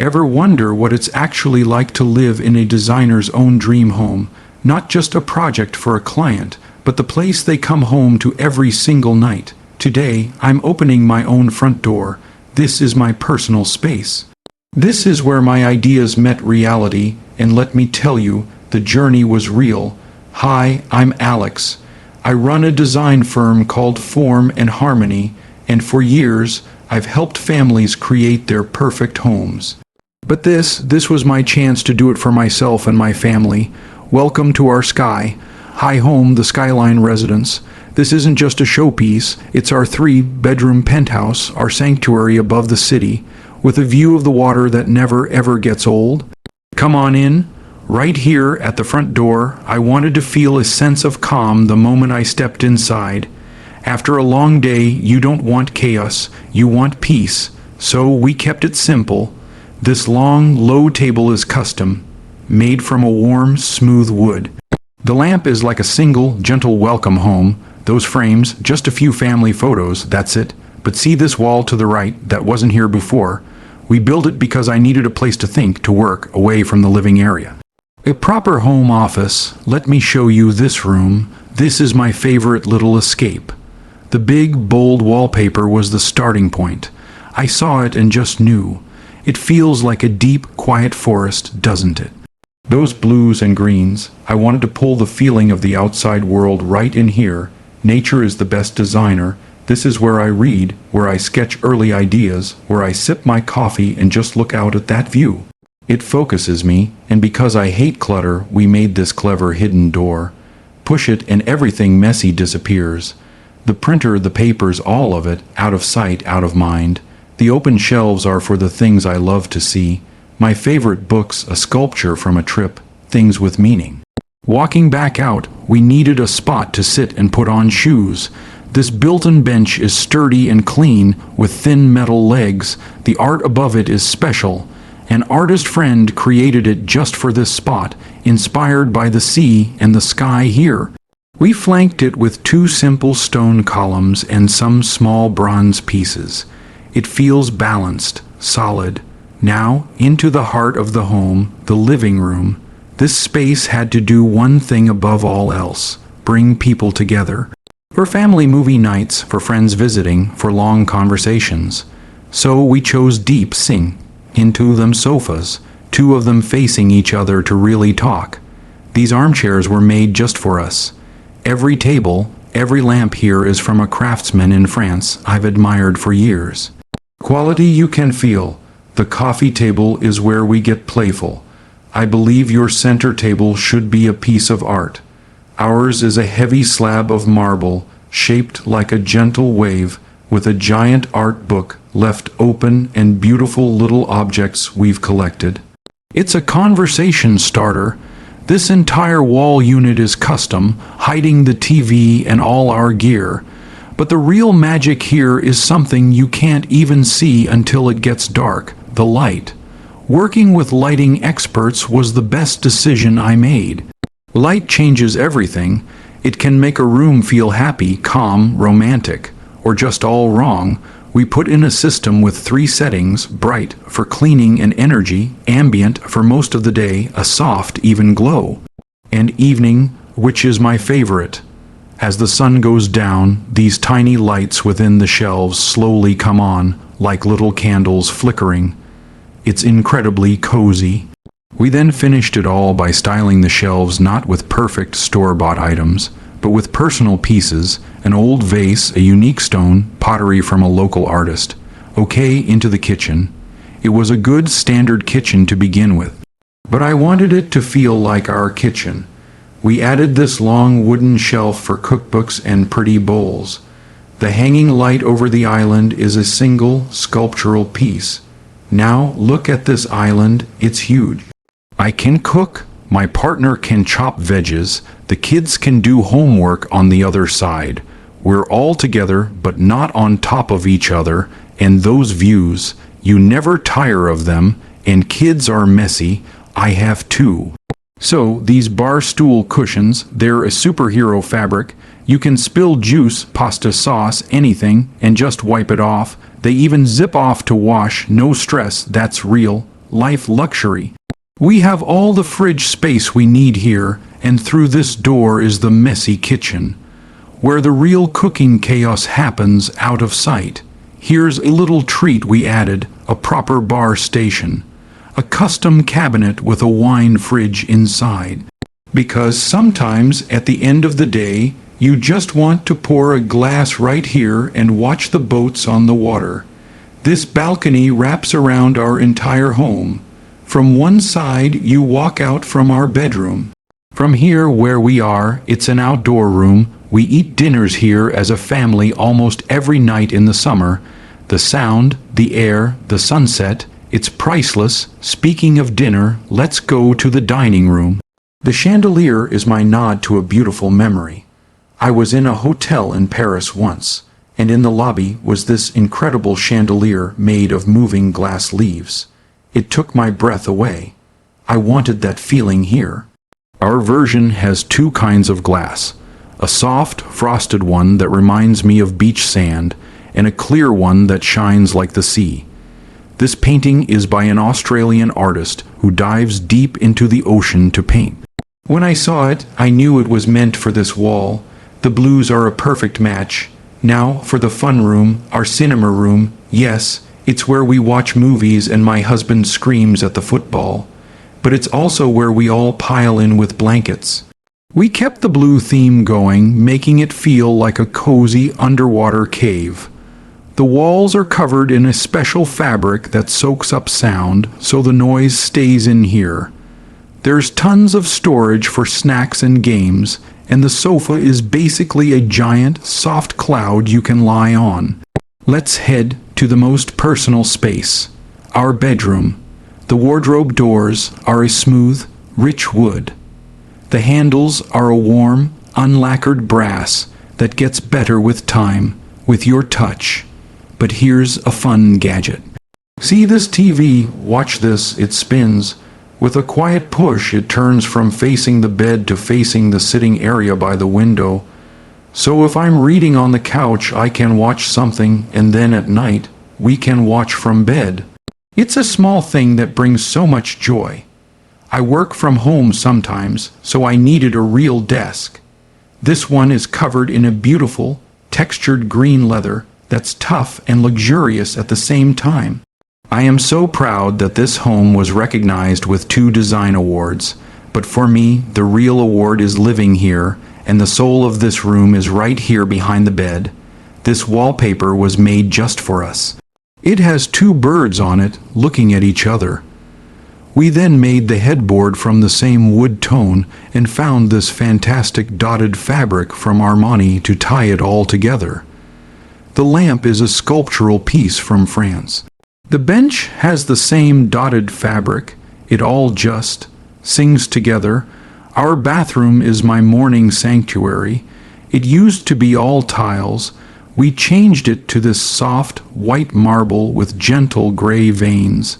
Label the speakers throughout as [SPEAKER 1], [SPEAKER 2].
[SPEAKER 1] Ever wonder what it's actually like to live in a designer's own dream home? Not just a project for a client, but the place they come home to every single night. Today, I'm opening my own front door. This is my personal space. This is where my ideas met reality, and let me tell you, the journey was real. Hi, I'm Alex. I run a design firm called Form and Harmony, and for years, I've helped families create their perfect homes. But this was my chance to do it for myself and my family. Welcome to our Hi home, the Skyline Residence. This isn't just a showpiece, it's our 3-bedroom penthouse, our sanctuary above the city, with a view of the water that never ever gets old. Come on in. Right here at the front door, I wanted to feel a sense of calm the moment I stepped inside. After a long day, you don't want chaos, you want peace. So we kept it simple. This long, low table is custom, made from a warm, smooth wood. The lamp is like a single, gentle welcome home. Those frames, just a few family photos, that's it. But see this wall to the right that wasn't here before? We built it because I needed a place to think, to work, away from the living area. A proper home office. Let me show you this room. This is my favorite little escape. The big, bold wallpaper was the starting point. I saw it and just knew. It feels like a deep, quiet forest, doesn't it? Those blues and greens, I wanted to pull the feeling of the outside world right in here. Nature is the best designer. This is where I read, where I sketch early ideas, where I sip my coffee and just look out at that view. It focuses me, and because I hate clutter, we made this clever hidden door. Push it and everything messy disappears. The printer, the papers, all of it, out of sight, out of mind. The open shelves are for the things I love to see. My favorite books, a sculpture from a trip, things with meaning. Walking back out, we needed a spot to sit and put on shoes. This built-in bench is sturdy and clean, with thin metal legs. The art above it is special. An artist friend created it just for this spot, inspired by the sea and the sky here. We flanked it with 2 simple stone columns and some small bronze pieces. It feels balanced, solid. Now, into the heart of the home, the living room. This space had to do one thing above all else: bring people together. For family movie nights, for friends visiting, for long conversations. So we chose deep sing. Into them sofas, 2 of them facing each other to really talk. These armchairs were made just for us. Every table, every lamp here is from a craftsman in France I've admired for years. Quality you can feel. The coffee table is where we get playful. I believe your center table should be a piece of art. Ours is a heavy slab of marble, shaped like a gentle wave, with a giant art book left open and beautiful little objects we've collected. It's a conversation starter. This entire wall unit is custom, hiding the TV and all our gear. But the real magic here is something you can't even see until it gets dark: the light. Working with lighting experts was the best decision I made. Light changes everything. It can make a room feel happy, calm, romantic, or just all wrong. We put in a system with 3 settings: bright for cleaning and energy, ambient for most of the day, a soft, even glow, and evening, which is my favorite. As the sun goes down, these tiny lights within the shelves slowly come on, like little candles flickering. It's incredibly cozy. We then finished it all by styling the shelves not with perfect store-bought items, but with personal pieces, an old vase, a unique stone, pottery from a local artist. Okay, into the kitchen. It was a good standard kitchen to begin with, but I wanted it to feel like our kitchen. We added this long wooden shelf for cookbooks and pretty bowls. The hanging light over the island is a single sculptural piece. Now look at this island, it's huge. I can cook, my partner can chop veggies, the kids can do homework on the other side. We're all together, but not on top of each other, and those views, you never tire of them, and kids are messy. I have 2. So, these bar stool cushions, they're a superhero fabric. You can spill juice, pasta sauce, anything, and just wipe it off. They even zip off to wash, no stress, that's real. life luxury. We have all the fridge space we need here, and through this door is the messy kitchen, where the real cooking chaos happens out of sight. Here's a little treat we added, a proper bar station, a custom cabinet with a wine fridge inside. Because sometimes at the end of the day, you just want to pour a glass right here and watch the boats on the water. This balcony wraps around our entire home. From one side, you walk out from our bedroom. From here where we are, it's an outdoor room. We eat dinners here as a family almost every night in the summer. The sound, the air, the sunset, it's priceless. Speaking of dinner, let's go to the dining room. The chandelier is my nod to a beautiful memory. I was in a hotel in Paris once, and in the lobby was this incredible chandelier made of moving glass leaves. It took my breath away. I wanted that feeling here. Our version has two kinds of glass, a soft, frosted one that reminds me of beach sand, and a clear one that shines like the sea. This painting is by an Australian artist who dives deep into the ocean to paint. When I saw it, I knew it was meant for this wall. The blues are a perfect match. Now for the fun room, our cinema room. Yes, it's where we watch movies and my husband screams at the football. But it's also where we all pile in with blankets. We kept the blue theme going, making it feel like a cozy underwater cave. The walls are covered in a special fabric that soaks up sound, so the noise stays in here. There's tons of storage for snacks and games, and the sofa is basically a giant, soft cloud you can lie on. Let's head to the most personal space, our bedroom. The wardrobe doors are a smooth, rich wood. The handles are a warm, unlacquered brass that gets better with time, with your touch. But here's a fun gadget. See this TV? Watch this, it spins. With a quiet push, it turns from facing the bed to facing the sitting area by the window. So if I'm reading on the couch, I can watch something, and then at night, we can watch from bed. It's a small thing that brings so much joy. I work from home sometimes, so I needed a real desk. This one is covered in a beautiful, textured green leather that's tough and luxurious at the same time. I am so proud that this home was recognized with 2 design awards, but for me, the real award is living here, and the soul of this room is right here behind the bed. This wallpaper was made just for us. It has 2 birds on it, looking at each other. We then made the headboard from the same wood tone and found this fantastic dotted fabric from Armani to tie it all together. The lamp is a sculptural piece from France. The bench has the same dotted fabric. It all just sings together. Our bathroom is my morning sanctuary. It used to be all tiles. We changed it to this soft, white marble with gentle gray veins.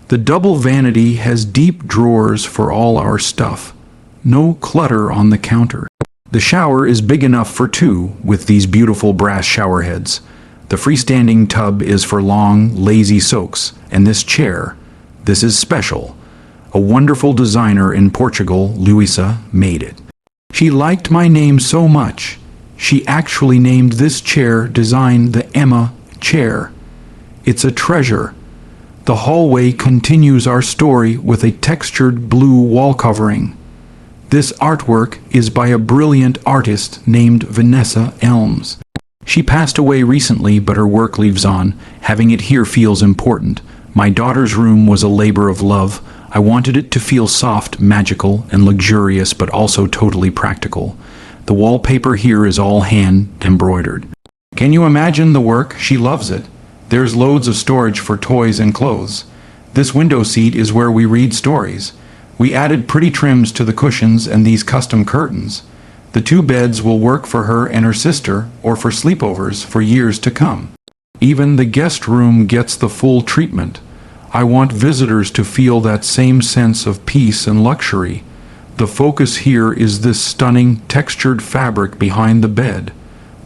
[SPEAKER 1] The double vanity has deep drawers for all our stuff. No clutter on the counter. The shower is big enough for 2 with these beautiful brass shower heads. The freestanding tub is for long, lazy soaks, and this chair, this is special. A wonderful designer in Portugal, Luisa, made it. She liked my name so much, she actually named this chair design the Emma chair. It's a treasure. The hallway continues our story with a textured blue wall covering. This artwork is by a brilliant artist named Vanessa Elms. She passed away recently, but her work lives on. Having it here feels important. My daughter's room was a labor of love. I wanted it to feel soft, magical, and luxurious, but also totally practical. The wallpaper here is all hand embroidered. Can you imagine the work? She loves it. There's loads of storage for toys and clothes. This window seat is where we read stories. We added pretty trims to the cushions and these custom curtains. The 2 beds will work for her and her sister, or for sleepovers, for years to come. Even the guest room gets the full treatment. I want visitors to feel that same sense of peace and luxury. The focus here is this stunning, textured fabric behind the bed.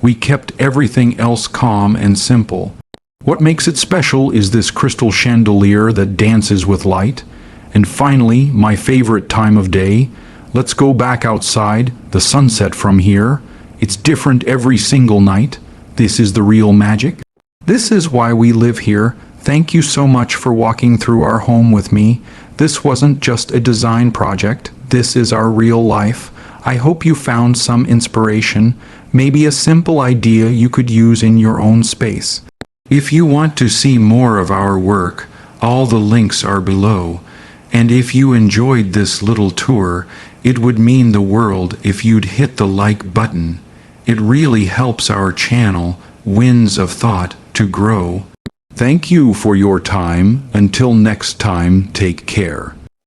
[SPEAKER 1] We kept everything else calm and simple. What makes it special is this crystal chandelier that dances with light. And finally, my favorite time of day. Let's go back outside, the sunset from here. It's different every single night. This is the real magic. This is why we live here. Thank you so much for walking through our home with me. This wasn't just a design project. This is our real life. I hope you found some inspiration, maybe a simple idea you could use in your own space. If you want to see more of our work, all the links are below. And if you enjoyed this little tour, it would mean the world if you'd hit the like button. It really helps our channel, Winds of Thought, to grow. Thank you for your time. Until next time, take care.